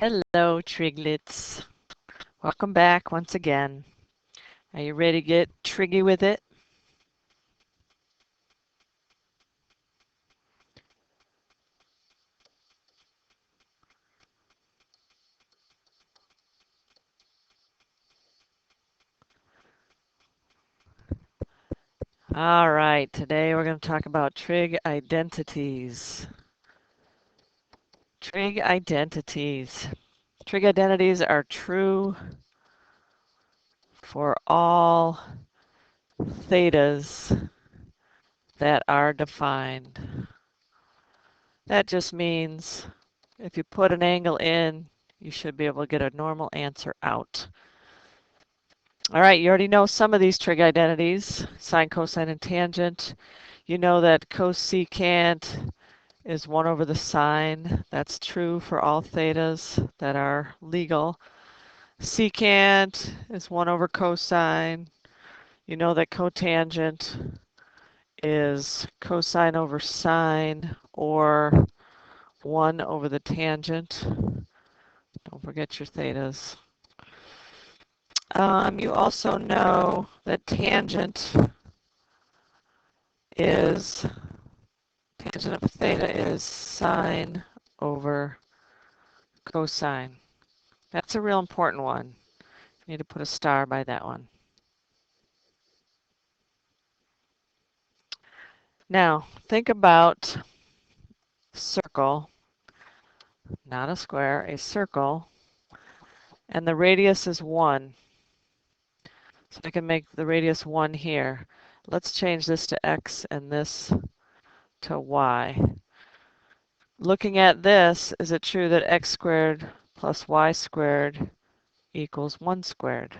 Hello, Triglets. Welcome back once again. Are you ready to get triggy with it? All right, today we're going to talk about trig identities. Trig identities. Trig identities are true for all thetas that are defined. That just means if you put an angle in, you should be able to get a normal answer out. All right, you already know some of these trig identities, sine, cosine, and tangent. You know that cosecant is 1 over the sine. That's true for all thetas that are legal. Secant is 1 over cosine. You know that cotangent is cosine over sine or 1 over the tangent. Don't forget your thetas. You also know that tangent of theta is sine over cosine. That's a real important one. You need to put a star by that one. Now, think about circle, not a square, a circle, and the radius is 1. So I can make the radius 1 here. Let's change this to x and this to y. Looking at this, is it true that x squared plus y squared equals 1 squared?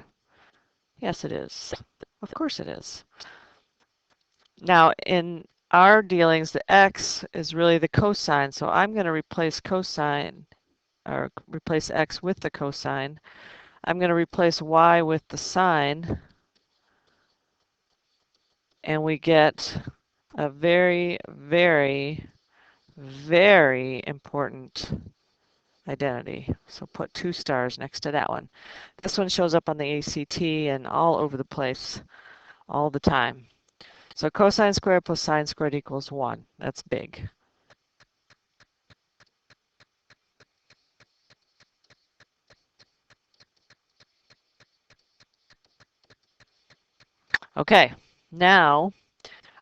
Yes, it is. Of course it is. Now, in our dealings, the x is really the cosine, so I'm going to replace cosine, or replace x with the cosine. I'm going to replace y with the sine, and we get a very, very, very important identity. So put 2 stars next to that one. This one shows up on the ACT and all over the place all the time. So cosine squared plus sine squared equals 1. That's big. Okay, now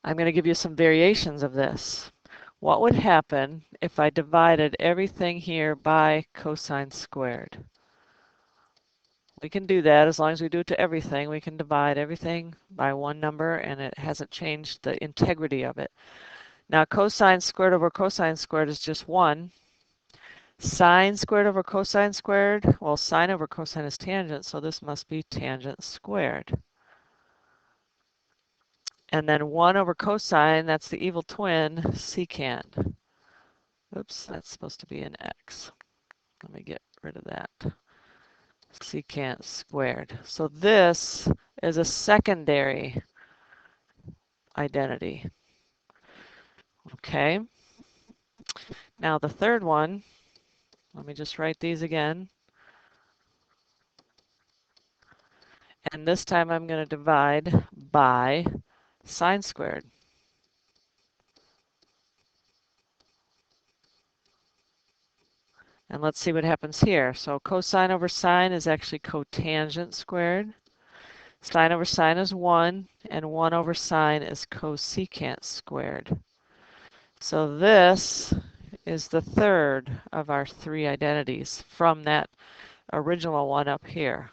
I'm going to give you some variations of this. What would happen if I divided everything here by cosine squared? We can do that as long as we do it to everything. We can divide everything by one number and it hasn't changed the integrity of it. Now cosine squared over cosine squared is just 1. Sine squared over cosine squared, well, sine over cosine is tangent, so this must be tangent squared. And then 1 over cosine, that's the evil twin, secant. Oops, that's supposed to be an x. Let me get rid of that. Secant squared. So this is a secondary identity. Okay. Now the third one, let me just write these again. And this time I'm going to divide by sine squared. And let's see what happens here. So cosine over sine is actually cotangent squared. Sine over sine is 1, and 1 over sine is cosecant squared. So this is the third of our 3 identities from that original one up here.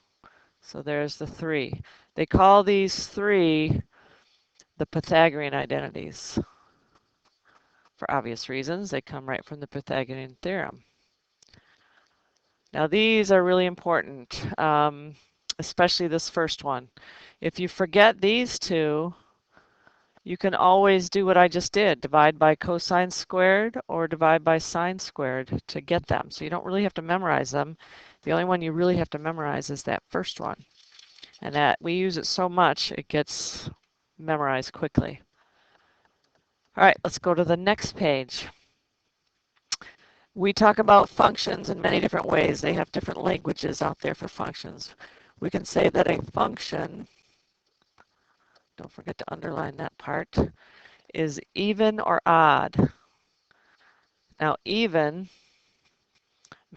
So there's the 3. They call these 3 the Pythagorean identities. For obvious reasons, they come right from the Pythagorean theorem. Now these are really important, especially this first one. If you forget these 2, you can always do what I just did, divide by cosine squared or divide by sine squared to get them. So you don't really have to memorize them. The only one you really have to memorize is that first one. And that we use it so much, it gets memorized quickly. All right, let's go to the next page. We talk about functions in many different ways. They have different languages out there for functions. We can say that a function, don't forget to underline that part, is even or odd. Now, even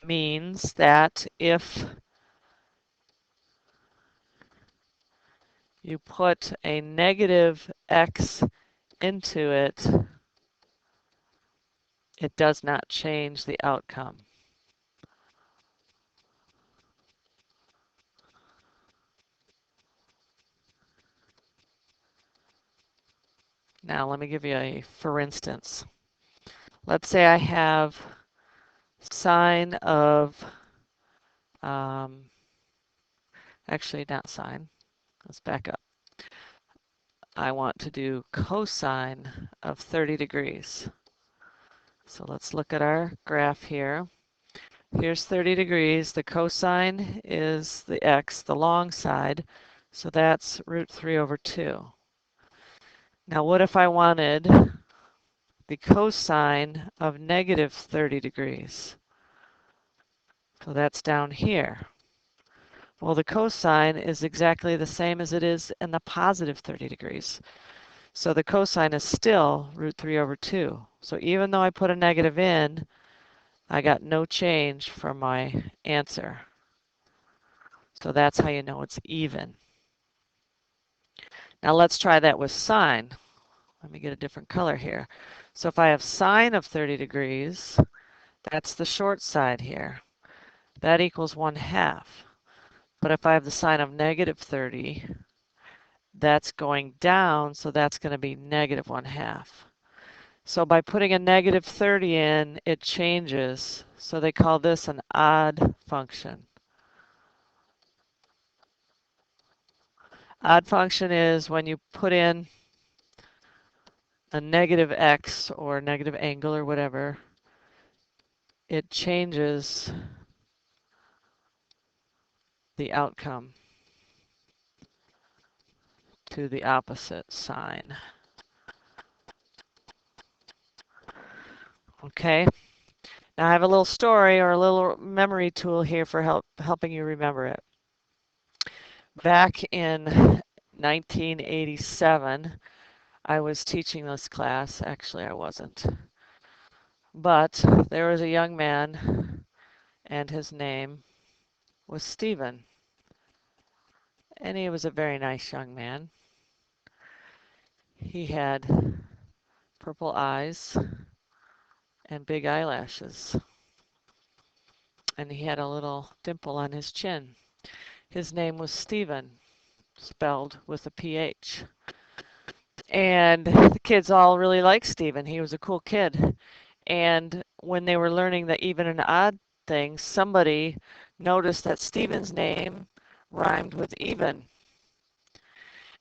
means that if you put a negative x into it, it does not change the outcome. Now, let me give you a for instance. Let's say I have sine of, actually not sine, let's back up. I want to do cosine of 30 degrees. So let's look at our graph here. Here's 30 degrees. The cosine is the x, the long side. So that's root 3 over 2. Now what if I wanted the cosine of negative 30 degrees? So that's down here. Well, the cosine is exactly the same as it is in the positive 30 degrees. So the cosine is still root 3 over 2. So even though I put a negative in, I got no change from my answer. So that's how you know it's even. Now let's try that with sine. Let me get a different color here. So if I have sine of 30 degrees, that's the short side here. That equals 1/2. But if I have the sine of negative 30, that's going down, so that's going to be negative 1/2. So by putting a negative 30 in, it changes. So they call this an odd function. Odd function is when you put in a negative x or negative angle or whatever, it changes the outcome to the opposite sign. Okay, now I have a little story or a little memory tool here for helping you remember it. Back in 1987, I was teaching this class. Actually, I wasn't. But there was a young man, and his name was Stephen. And he was a very nice young man. He had purple eyes and big eyelashes. And he had a little dimple on his chin. His name was Stephen, spelled with a PH. And the kids all really liked Stephen. He was a cool kid. And when they were learning the even and odd things, somebody noticed that Stephen's name rhymed with even.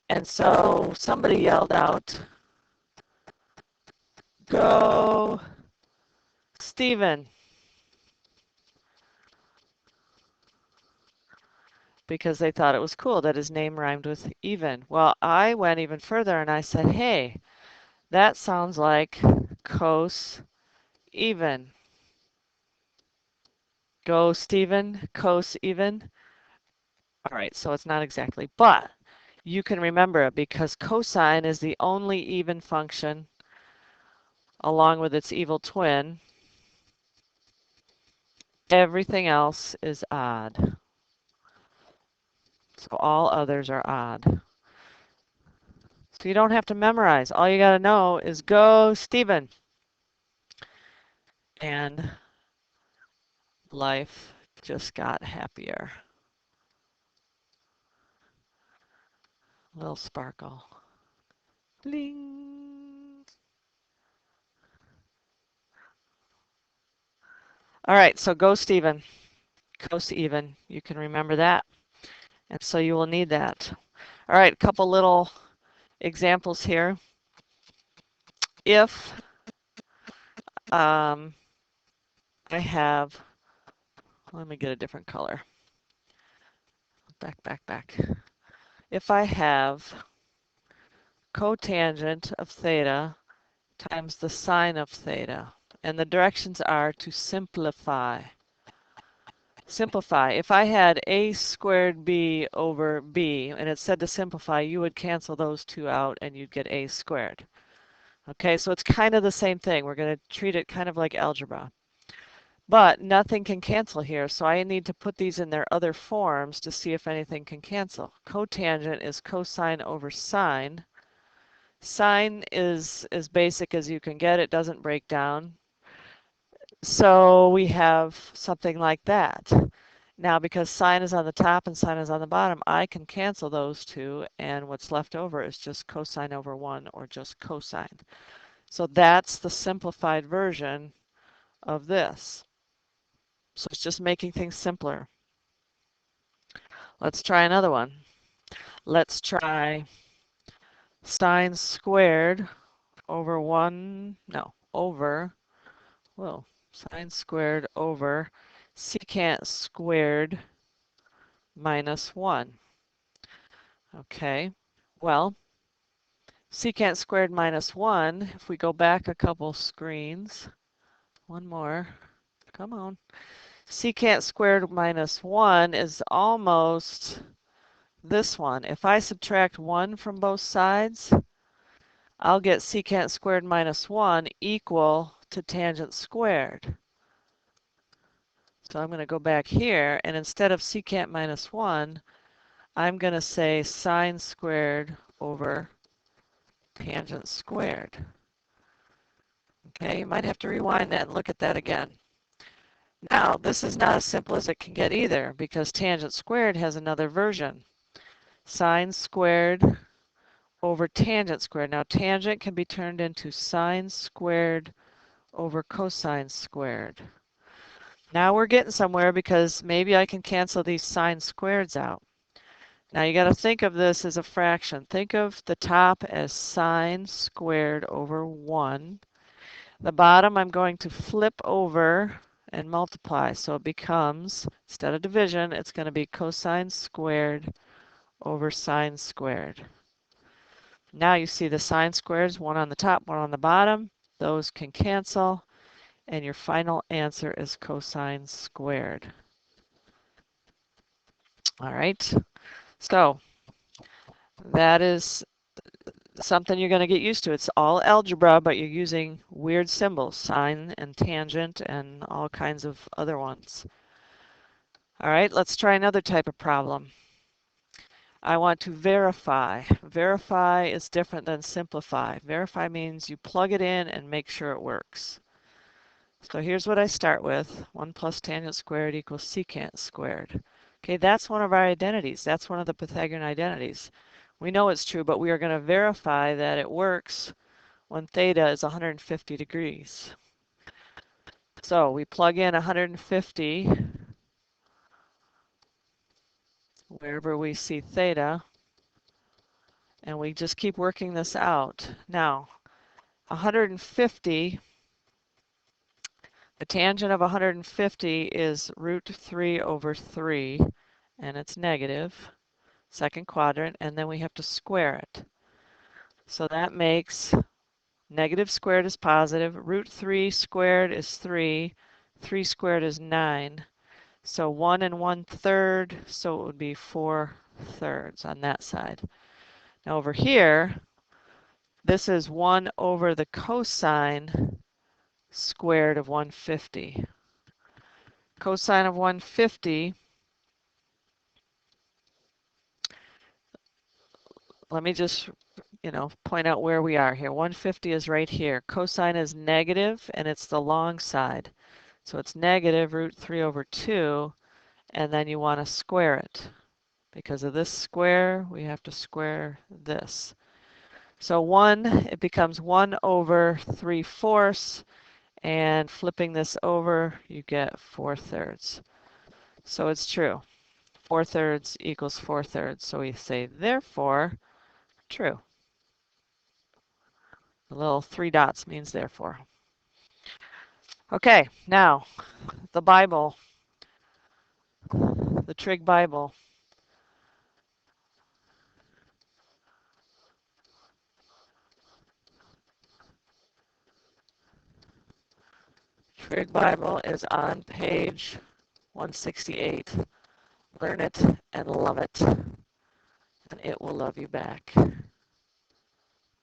And so somebody yelled out, "Go, Stephen!" Because they thought it was cool that his name rhymed with even. Well, I went even further and I said, "Hey, that sounds like cos even. Go, Stephen, cos even." All right, so it's not exactly, but you can remember it because cosine is the only even function along with its evil twin. Everything else is odd. So all others are odd. So you don't have to memorize. All you got to know is go, Stephen. And life just got happier. Little sparkle. Bling. All right, so go, Stephen. Cos even. You can remember that. And so you will need that. All right, a couple little examples here. If I have, let me get a different color. Back. If I have cotangent of theta times the sine of theta, And the directions are to simplify. Simplify. If I had a squared b over b and it said to simplify, you would cancel those two out and you'd get a squared. Okay, so it's kind of the same thing. We're going to treat it kind of like algebra. But nothing can cancel here, so I need to put these in their other forms to see if anything can cancel. Cotangent is cosine over sine. Sine is as basic as you can get. It doesn't break down. So we have something like that. Now, because sine is on the top and sine is on the bottom, I can cancel those two, and what's left over is just cosine over 1 or just cosine. So that's the simplified version of this. So it's just making things simpler. Let's try another one. Let's try sine squared over 1, no, over, well, sine squared over secant squared minus 1. Okay, well, secant squared minus 1, if we go back a couple screens, one more, come on. Secant squared minus 1 is almost this one. If I subtract 1 from both sides, I'll get secant squared minus 1 equal to tangent squared. So I'm going to go back here, and instead of secant minus 1, I'm going to say sine squared over tangent squared. Okay, you might have to rewind that and look at that again. Now, this is not as simple as it can get either, because tangent squared has another version. Sine squared over tangent squared. Now, tangent can be turned into sine squared over cosine squared. Now we're getting somewhere because maybe I can cancel these sine squareds out. Now you got to think of this as a fraction. Think of the top as sine squared over 1. The bottom I'm going to flip over and multiply. So it becomes, instead of division, it's going to be cosine squared over sine squared. Now you see the sine squares, one on the top, one on the bottom. Those can cancel, and your final answer is cosine squared. All right, so that is something you're going to get used to. It's all algebra, but you're using weird symbols, sine and tangent and all kinds of other ones. All right, let's try another type of problem. I want to verify. Verify is different than simplify. Verify means you plug it in and make sure it works. So here's what I start with. 1 plus tangent squared equals secant squared. Okay, that's one of our identities. That's one of the Pythagorean identities. We know it's true, but we are going to verify that it works when theta is 150 degrees. So we plug in 150 wherever we see theta, and we just keep working this out. Now, 150, the tangent of 150 is root 3 over 3, and it's negative, second quadrant, and then we have to square it. So that makes negative squared is positive, root 3 squared is 3, 3 squared is 9. So 1 1/3, so it would be 4/3 on that side. Now over here, this is 1 over the cosine squared of 150. Cosine of 150, let me just, point out where we are here. 150 is right here. Cosine is negative, and it's the long side. So it's negative root 3 over 2, and then you want to square it. Because of this square, we have to square this. So 1, it becomes 1 over 3/4, and flipping this over, you get 4/3. So it's true. 4/3 equals 4/3. So we say, therefore, true. The little 3 dots means therefore. Okay, now, the Bible, the Trig Bible. Trig Bible is on page 168. Learn it and love it, and it will love you back.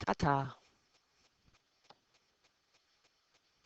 Ta-ta.